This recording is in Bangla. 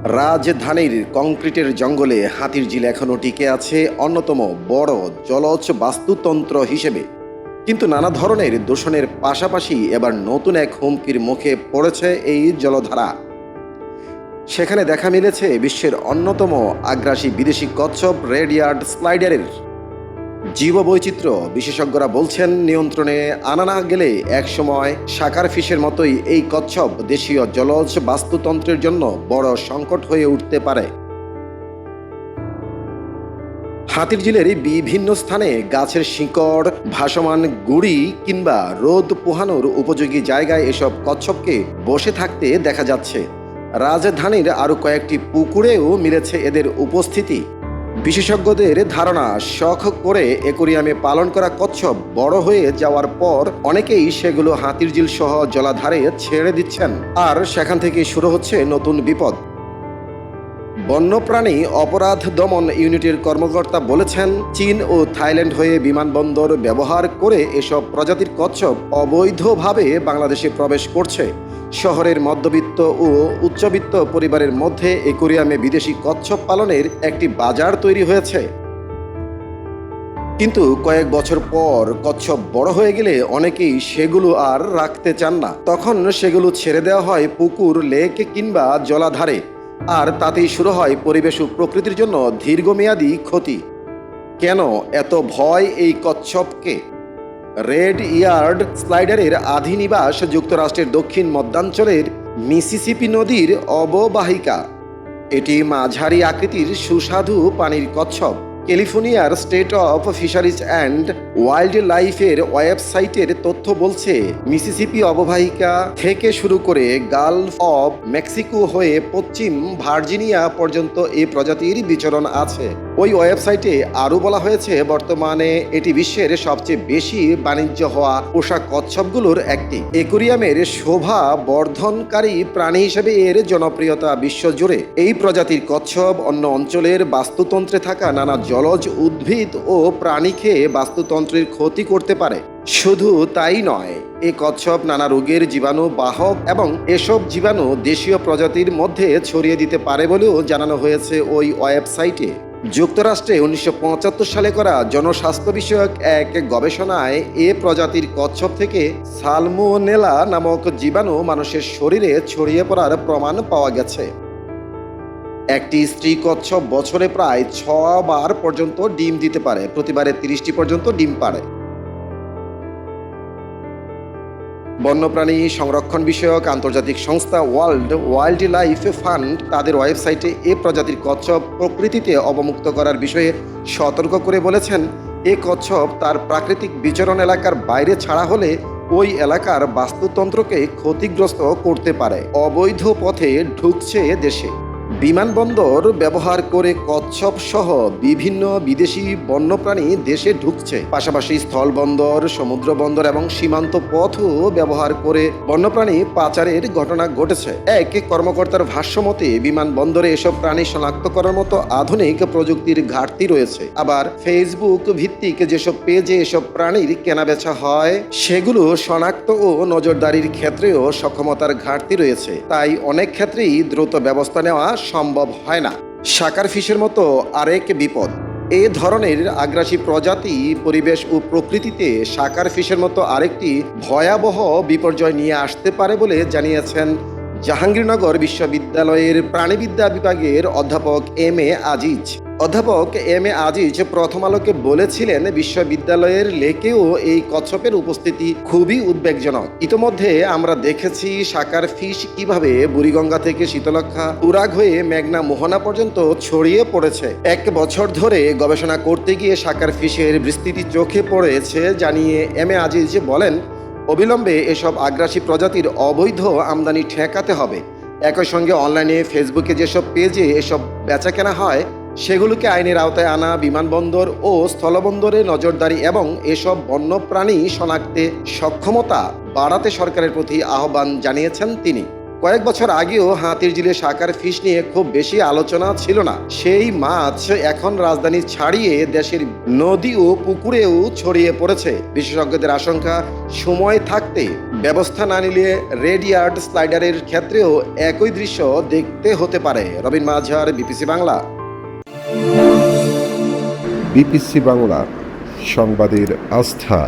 রাজধানীর কংক্রিটের জঙ্গলে হাতির ঝিল এখনও টিকে আছে অন্যতম বড় জলজ বাস্তুতন্ত্র হিসেবে। কিন্তু নানা ধরনের দূষণের পাশাপাশি এবার নতুন এক হুমকির মুখে পড়েছে এই জলধারা। সেখানে দেখা মিলেছে বিশ্বের অন্যতম আগ্রাসী বিদেশি কচ্ছপ রেড ইয়ার্ড স্লাইডারের। জীববৈচিত্র্য বিশেষজ্ঞরা বলছেন, নিয়ন্ত্রণে আনা না গেলে একসময় সাকার ফিশের মতোই এই কচ্ছপ দেশীয় জলজ বাস্তুতন্ত্রের জন্য বড় সংকট হয়ে উঠতে পারে। হাতির ঝিলের বিভিন্ন স্থানে গাছের শিকড়, ভাসমান গুড়ি কিংবা রোদ পোহানোর উপযোগী জায়গায় এসব কচ্ছপকে বসে থাকতে দেখা যাচ্ছে। রাজধানীর আরও কয়েকটি পুকুরেও মিলেছে এদের উপস্থিতি। বিশেষজ্ঞদের ধারণা, শখ করে অ্যাকোরিয়ামে পালন করা কচ্ছপ বড় হয়ে যাওয়ার পর অনেকেই সেগুলো হাতির ঝিল সহ জলাধারে ছেড়ে দিচ্ছেন, আর সেখান থেকে শুরু হচ্ছে নতুন বিপদ। বন্যপ্রাণী অপরাধ দমন ইউনিটের কর্মকর্তা বলেছেন, চীন ও থাইল্যান্ড হয়ে বিমানবন্দর ব্যবহার করে এসব প্রজাতির কচ্ছপ অবৈধভাবে বাংলাদেশে প্রবেশ করছে। শহরের মধ্যবিত্ত ও উচ্চবিত্ত পরিবারের মধ্যে অ্যাকোরিয়ামে বিদেশি কচ্ছপ পালনের একটি বাজার তৈরি হয়েছে। কিন্তু কয়েক বছর পর কচ্ছপ বড় হয়ে গেলে অনেকেই সেগুলো আর রাখতে চান না। তখন সেগুলো ছেড়ে দেওয়া হয় পুকুর, লেক কিংবা জলাধারে, আর তাতেই শুরু হয় পরিবেশ ও প্রকৃতির জন্য দীর্ঘমেয়াদী ক্ষতি। কেন এত ভয় এই কচ্ছপকে? রেড ইয়ার্ড স্লাইডারের আধিনিবাস যুক্তরাষ্ট্রের দক্ষিণ মধ্যাঞ্চলের মিসিসিপি নদীর অববাহিকা। এটি মাঝারি আকৃতির সুস্বাদু পানির কচ্ছপ। ক্যালিফোর্নিয়ার state of fisheries and wild লাইফের ওয়েবসাইটের তথ্য বলছে, মিসিসিপি অববাহিকা থেকে শুরু করে গালফ অব মেক্সিকো হয়ে পশ্চিম ভার্জিনিয়া পর্যন্ত এই প্রজাতির বিচরণ আছে। ওই ওয়েবসাইটে আরও বলা হয়েছে, বর্তমানে এটি বিশ্বের সবচেয়ে বেশি বাণিজ্য হওয়া পোষা কচ্ছপগুলোর একটি। অ্যাকোরিয়ামের শোভা বর্ধনকারী প্রাণী হিসেবে এর জনপ্রিয়তা বিশ্বজুড়ে। এই প্রজাতির কচ্ছপ অন্য অঞ্চলের বাস্তুতন্ত্রে থাকা নানা জলজ উদ্ভিদ ও প্রাণী খেয়ে বাস্তুতন্ত্রের ক্ষতি করতে পারে। শুধু তাই নয়, এই কচ্ছপ নানা রোগের জীবাণু বাহক এবং এসব জীবাণু দেশীয় প্রজাতির মধ্যে ছড়িয়ে দিতে পারে বলেও জানানো হয়েছে ওই ওয়েবসাইটে। যুক্তরাষ্ট্রে 1975 সালে করা জনস্বাস্থ্য বিষয়ক এক গবেষণায় এ প্রজাতির কচ্ছপ থেকে সালমোনেলা নামক জীবাণু মানুষের শরীরে ছড়িয়ে পড়ার প্রমাণ পাওয়া গেছে। একটি স্ত্রী কচ্ছপ বছরে প্রায় 6 বার পর্যন্ত ডিম দিতে পারে, প্রতিবারে 30টি পর্যন্ত ডিম পাড়ে। বন্যপ্রাণী সংরক্ষণ বিষয়ক আন্তর্জাতিক সংস্থা ওয়ার্ল্ড ওয়াইল্ড লাইফ ফান্ড তাদের ওয়েবসাইটে এ প্রজাতির কচ্ছপ প্রকৃতিতে অবমুক্ত করার বিষয়ে সতর্ক করে বলেছেন, এ কচ্ছপ তার প্রাকৃতিক বিচরণ এলাকার বাইরে ছাড়া হলে ওই এলাকার বাস্তুতন্ত্রকে ক্ষতিগ্রস্ত করতে পারে। অবৈধ পথে ঢুকছে দেশে। বিমানবন্দর ব্যবহার করে কচ্ছপ সহ বিভিন্ন বিদেশি বন্যপ্রাণী দেশে ঢুকছে। পাশাপাশি স্থলবন্দর, সমুদ্র বন্দর এবং সীমান্ত পথও ব্যবহার করে বন্যপ্রাণী পাচারের ঘটনা ঘটেছে। এক কর্মকর্তার ভাষ্যমতে, বিমানবন্দরে এসব প্রাণী শনাক্ত করার মতো আধুনিক প্রযুক্তির ঘাটতি রয়েছে। আবার ফেসবুক ভিত্তিক যেসব পেজে এসব প্রাণীর কেনাবেচা হয়, সেগুলো শনাক্ত ও নজরদারির ক্ষেত্রেও সক্ষমতার ঘাটতি রয়েছে। তাই অনেক ক্ষেত্রেই দ্রুত ব্যবস্থা নেওয়া সম্ভব হয় না। সাকার ফিশের মতো আরেক বিপদ। এ ধরনের আগ্রাসী প্রজাতি পরিবেশ ও প্রকৃতিতে সাকার ফিশের মতো আরেকটি ভয়াবহ বিপর্যয় নিয়ে আসতে পারে বলে জানিয়েছেন জাহাঙ্গীরনগর বিশ্ববিদ্যালয়ের প্রাণীবিদ্যা বিভাগের অধ্যাপক এম এ আজিজ। অধ্যাপক এম এ আজিজ প্রথম আলোকে বলেছিলেন, বিশ্ববিদ্যালয়ের লেকেও এই কচ্ছপের উপস্থিতি খুবই উদ্বেগজনক। ইতোমধ্যে আমরা দেখেছি সাকার ফিশ কিভাবে বুড়িগঙ্গা থেকে শীতলক্ষা, তুরাগ হয়ে মেঘনা, মোহনা পর্যন্ত ছড়িয়ে পড়েছে। 1 বছর ধরে গবেষণা করতে গিয়ে সাকার ফিশের বিস্তৃতি চোখে পড়েছে জানিয়ে এম এ আজিজ বলেন, অবিলম্বে এসব আগ্রাসী প্রজাতির অবৈধ আমদানি ঠেকাতে হবে। একই সঙ্গে অনলাইনে, ফেসবুকে যেসব পেজে এসব বেচাকেনা হয়, সেগুলোকে আইনের আওতায় আনা, বিমানবন্দর ও স্থলবন্দরে নজরদারি এবং এসব বন্যপ্রাণী শনাক্তে সক্ষমতা বাড়াতে সরকারের প্রতি আহ্বান জানিয়েছেন তিনি। কয়েক বছর আগেও হাতির ঝিলে শাকার ফিশ নিয়ে খুব বেশি আলোচনা ছিল না। সেই মাছ এখন রাজধানী ছাড়িয়ে দেশের নদী ও পুকুরেও ছড়িয়ে পড়েছে। বিশেষজ্ঞদের আশঙ্কা, সময় থাকতে ব্যবস্থা না নিলে রেড ইয়ার্ড স্লাইডারের ক্ষেত্রেও একই দৃশ্য দেখতে হতে পারে। রবিন মাঝার, বিপিসি বাংলা। বিপিসি বাংলা, সংবাদের আস্থা।